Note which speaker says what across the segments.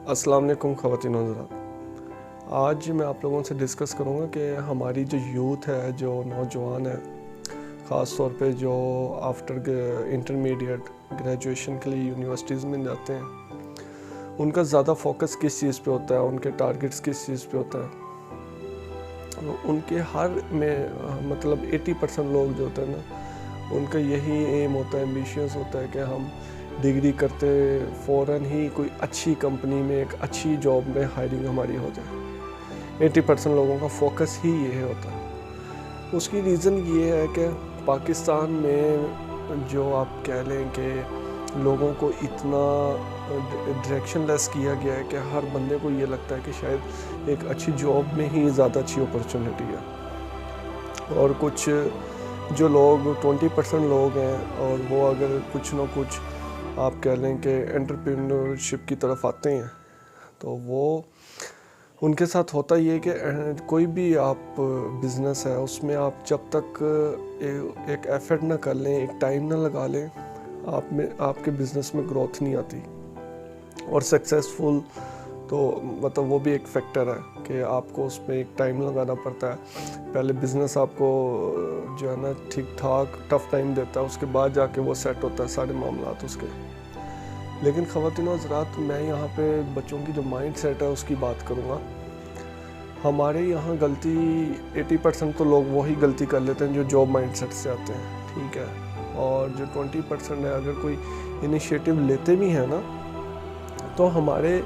Speaker 1: अस्सलाम वालेकुम ख़वातीन व हज़रात। आज मैं आप लोगों से डिस्कस करूँगा कि हमारी जो यूथ है, जो नौजवान है, ख़ास तौर पे जो आफ्टर इंटरमीडिएट ग्रेजुएशन के लिए यूनिवर्सिटीज़ में जाते हैं, उनका ज़्यादा फोकस किस चीज़ पे होता है, उनके टारगेट्स किस चीज़ पे होता है। उनके हर में मतलब 80% लोग जो होते हैं ना, उनका यही एम होता है, एम्बिशियस होता है कि हम डिग्री करते फ़ौरन ही कोई अच्छी कंपनी में एक अच्छी जॉब में हायरिंग हमारी हो जाए। 80% लोगों का फोकस ही ये होता है। उसकी रीज़न ये है कि पाकिस्तान में जो आप कह लें कि लोगों को इतना डायरेक्शन लेस किया गया है कि हर बंदे को ये लगता है कि शायद एक अच्छी जॉब में ही ज़्यादा अच्छी अपॉर्चुनिटी है। और कुछ जो लोग 20% लोग हैं और वो अगर कुछ ना कुछ आप कह लें कि एंटरप्रेन्योरशिप की तरफ आते हैं, तो वो उनके साथ होता ये कि कोई भी आप बिज़नेस है उसमें आप जब तक एक एफर्ट ना कर लें, एक टाइम ना लगा लें, आपके बिज़नेस में ग्रोथ नहीं आती। और सक्सेसफुल तो मतलब वो भी एक फैक्टर है कि आपको उसमें एक टाइम लगाना पड़ता है। पहले बिज़नेस आपको जो है ना ठीक ठाक टफ़ टाइम देता है, उसके बाद जाके वो सेट होता है सारे मामलात उसके। लेकिन ख़वातीन व हज़रात, मैं यहाँ पे बच्चों की जो माइंड सेट है उसकी बात करूँगा। हमारे यहाँ गलती 80% तो लोग वही गलती कर लेते हैं जो जॉब माइंड सेट से आते हैं, ठीक है। और जो 20% है, अगर कोई इनिशिएटिव लेते भी हैं ना, तो हमारे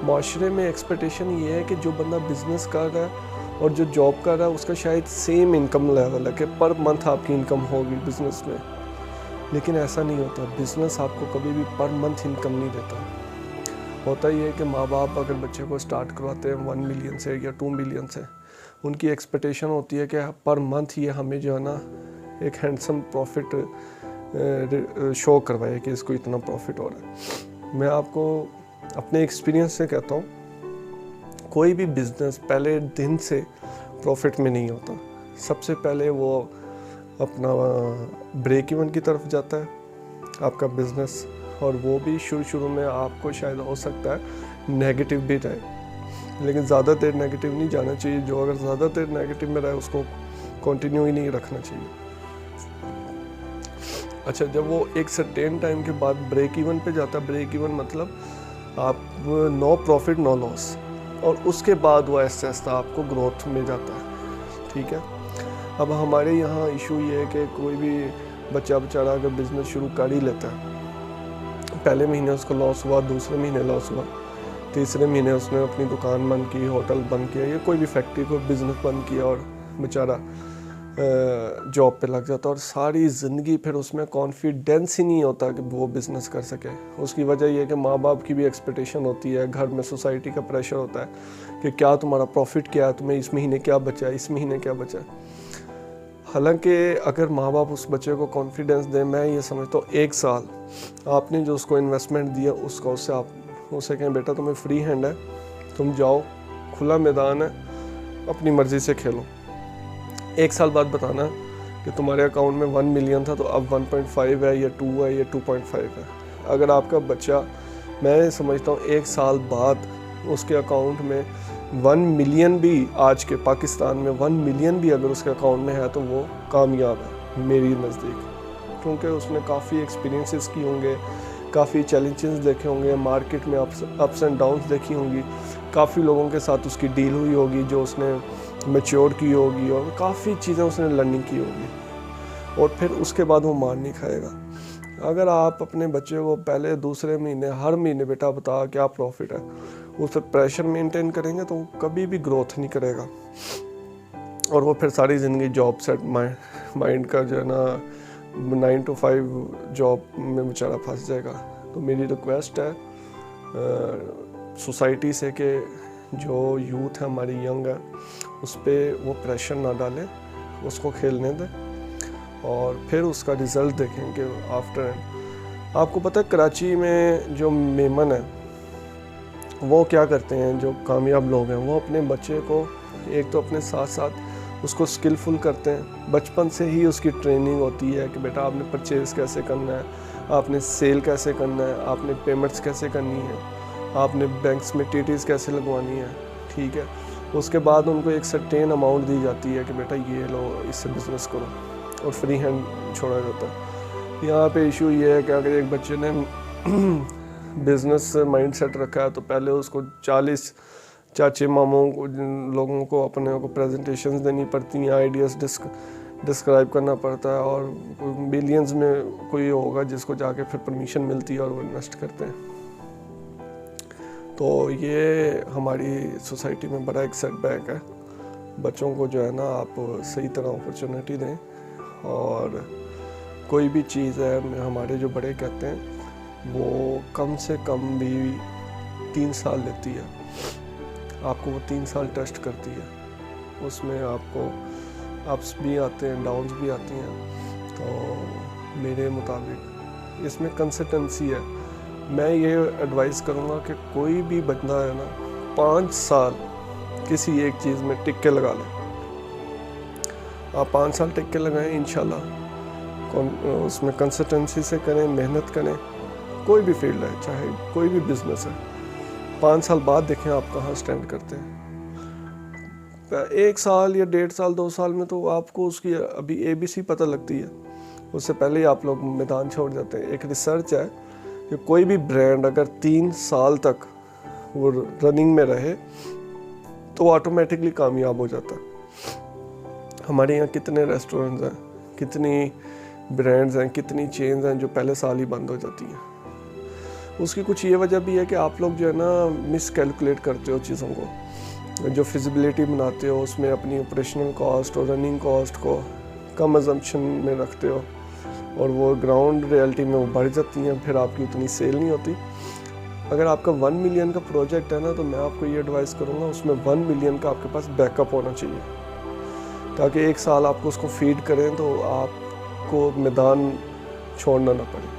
Speaker 1: माशरे में एक्सपेक्टेशन ये है कि जो बंदा बिज़नेस कर रहा है और जो जॉब कर रहा है उसका शायद सेम इनकम लेवल है कि पर मंथ आपकी इनकम होगी बिज़नेस में। लेकिन ऐसा नहीं होता। बिज़नेस आपको कभी भी पर मंथ इनकम नहीं देता। होता ये है कि माँ बाप अगर बच्चे को स्टार्ट करवाते हैं 1 मिलियन से या 2 मिलियन से, उनकी एक्सपेक्टेशन होती है कि पर मंथ ये हमें जो है ना एक हैंडसम प्रॉफिट शो करवाए कि इसको इतना प्रॉफिट हो रहा है। मैं आपको अपने एक्सपीरियंस से कहता हूँ, कोई भी बिज़नेस पहले दिन से प्रॉफिट में नहीं होता। सबसे पहले वो अपना ब्रेक इवन की तरफ जाता है आपका बिज़नेस, और वो भी शुरू में आपको शायद हो सकता है नेगेटिव भी रहे, लेकिन ज़्यादा देर नेगेटिव नहीं जाना चाहिए। जो अगर ज़्यादा देर नेगेटिव में रहे उसको कंटिन्यू ही नहीं रखना चाहिए। अच्छा, जब वो एक सर्टेन टाइम के बाद ब्रेक इवन पे जाता है, ब्रेक इवन मतलब आप नो प्रॉफिट नो लॉस, और उसके बाद वो ऐसे ऐसा आपको ग्रोथ में जाता है, ठीक है। अब हमारे यहाँ इशू ये है कि कोई भी बच्चा बेचारा अगर बिज़नेस शुरू कर ही लेता है, पहले महीने उसको लॉस हुआ, दूसरे महीने लॉस हुआ, तीसरे महीने उसने अपनी दुकान बंद की, होटल बंद किया, या कोई भी फैक्ट्री को बिज़नेस बंद किया, और बेचारा जॉब पे लग जाता है। और सारी ज़िंदगी फिर उसमें कॉन्फिडेंस ही नहीं होता कि वो बिज़नेस कर सके। उसकी वजह ये है कि माँ बाप की भी एक्सपेक्टेशन होती है, घर में सोसाइटी का प्रेशर होता है कि क्या तुम्हारा प्रॉफिट क्या है, तुम्हें इस महीने क्या बचा है, इस महीने क्या बचा है। हालांकि अगर माँ बाप उस बच्चे को कॉन्फिडेंस दें, मैं ये समझता हूँ 1 साल आपने जो उसको इन्वेस्टमेंट दिया उसका उससे आप उसे कहें बेटा तुम्हें फ्री हैंड है, तुम जाओ, खुला मैदान है, अपनी मर्ज़ी से खेलो। 1 साल बाद बताना कि तुम्हारे अकाउंट में 1 मिलियन था तो अब 1.5 है या 2 है या 2.5 है। अगर आपका बच्चा, मैं समझता हूँ 1 साल बाद उसके अकाउंट में 1 मिलियन भी, आज के पाकिस्तान में 1 मिलियन भी अगर उसके अकाउंट में है तो वो कामयाब है मेरी नज़दीक, क्योंकि उसने काफ़ी एक्सपीरियंसेस किए होंगे, काफ़ी चैलेंजेस देखे होंगे, मार्केट में अप्स एंड डाउन्स देखी होंगी, काफ़ी लोगों के साथ उसकी डील हुई होगी जो उसने मैच्योर की होगी, और काफ़ी चीज़ें उसने लर्निंग की होगी, और फिर उसके बाद वो मार नहीं खाएगा। अगर आप अपने बच्चे को पहले दूसरे महीने हर महीने बेटा बता क्या प्रॉफिट है, उस पर प्रेशर मेंटेन करेंगे तो वो कभी भी ग्रोथ नहीं करेगा, और वो फिर सारी ज़िंदगी जॉब सेट माइंड का जो है ना 9 to 5 जॉब में बेचारा फंस जाएगा। तो मेरी रिक्वेस्ट है सोसाइटी से कि जो यूथ है हमारी यंग है, उस पर वो प्रेशर ना डालें, उसको खेलने दें, और फिर उसका रिज़ल्ट देखेंगे आफ्टर एंड। आपको पता है कराची में जो मेमन है वो क्या करते हैं, जो कामयाब लोग हैं, वो अपने बच्चे को एक तो अपने साथ साथ उसको स्किलफुल करते हैं। बचपन से ही उसकी ट्रेनिंग होती है कि बेटा आपने परचेज़ कैसे करना है, आपने सेल कैसे करना है, आपने पेमेंट्स कैसे करनी है, آپ نے بینکس میں TTs کیسے لگوانی ہے، ٹھیک ہے. اس کے بعد ان کو ایک سرٹین اماؤنٹ دی جاتی ہے کہ بیٹا یہ لو، اس سے بزنس کرو، اور فری ہینڈ چھوڑا جاتا ہے. یہاں پہ ایشو یہ ہے کہ اگر ایک بچے نے بزنس مائنڈ سیٹ رکھا ہے تو پہلے اس کو 40 چاچے ماموں کو لوگوں کو اپنے کو پریزنٹیشنز دینی پڑتی ہیں، آئیڈیاز ڈسکرائب کرنا پڑتا ہے، اور ملینز میں کوئی ہوگا جس کو جا کے پھر پرمیشن ملتی ہے اور وہ انویسٹ کرتے ہیں. تو یہ ہماری سوسائٹی میں بڑا ایک سیٹ بیک ہے. بچوں کو جو ہے نا آپ صحیح طرح اپرچونیٹی دیں، اور کوئی بھی چیز ہے ہمارے جو بڑے کہتے ہیں وہ کم سے کم بھی 3 سال لیتی ہے. آپ کو وہ 3 سال ٹیسٹ کرتی ہے، اس میں آپ کو اپس بھی آتے ہیں، ڈاؤنز بھی آتی ہیں. تو میرے مطابق اس میں کنسسٹنسی ہے. میں یہ ایڈوائز کروں گا کہ کوئی بھی بندہ ہے نا 5 سال کسی ایک چیز میں ٹک کے لگا لیں. آپ 5 سال ٹک کے لگائیں انشاءاللہ. اس میں کنسسٹنسی سے کریں، محنت کریں. کوئی بھی فیلڈ ہے، چاہے کوئی بھی بزنس ہے، 5 سال بعد دیکھیں آپ کہاں سٹینڈ کرتے ہیں. 1 سال یا 1.5 سال 2 سال میں تو آپ کو اس کی ابھی ABC پتہ لگتی ہے، اس سے پہلے ہی آپ لوگ میدان چھوڑ جاتے ہیں. ایک ریسرچ ہے کہ کوئی بھی برانڈ اگر 3 سال تک وہ رننگ میں رہے تو آٹومیٹکلی کامیاب ہو جاتا ہے. ہمارے یہاں کتنے ریسٹورنٹس ہیں، کتنی برانڈز ہیں، کتنی چینز ہیں جو پہلے سال ہی بند ہو جاتی ہیں. اس کی کچھ یہ وجہ بھی ہے کہ آپ لوگ جو ہے نا مس کیلکولیٹ کرتے ہو چیزوں کو. جو فیزیبلٹی بناتے ہو اس میں اپنی آپریشنل کاسٹ اور رننگ کاسٹ کو کم ازمپشن میں رکھتے ہو، اور وہ گراؤنڈ ریئلٹی میں وہ بڑھ جاتی ہیں، پھر آپ کی اتنی سیل نہیں ہوتی. اگر آپ کا 1 ملین کا پروجیکٹ ہے نا تو میں آپ کو یہ ایڈوائز کروں گا اس میں 1 ملین کا آپ کے پاس بیک اپ ہونا چاہیے، تاکہ 1 سال آپ کو اس کو فیڈ کریں تو آپ کو میدان چھوڑنا نہ پڑے.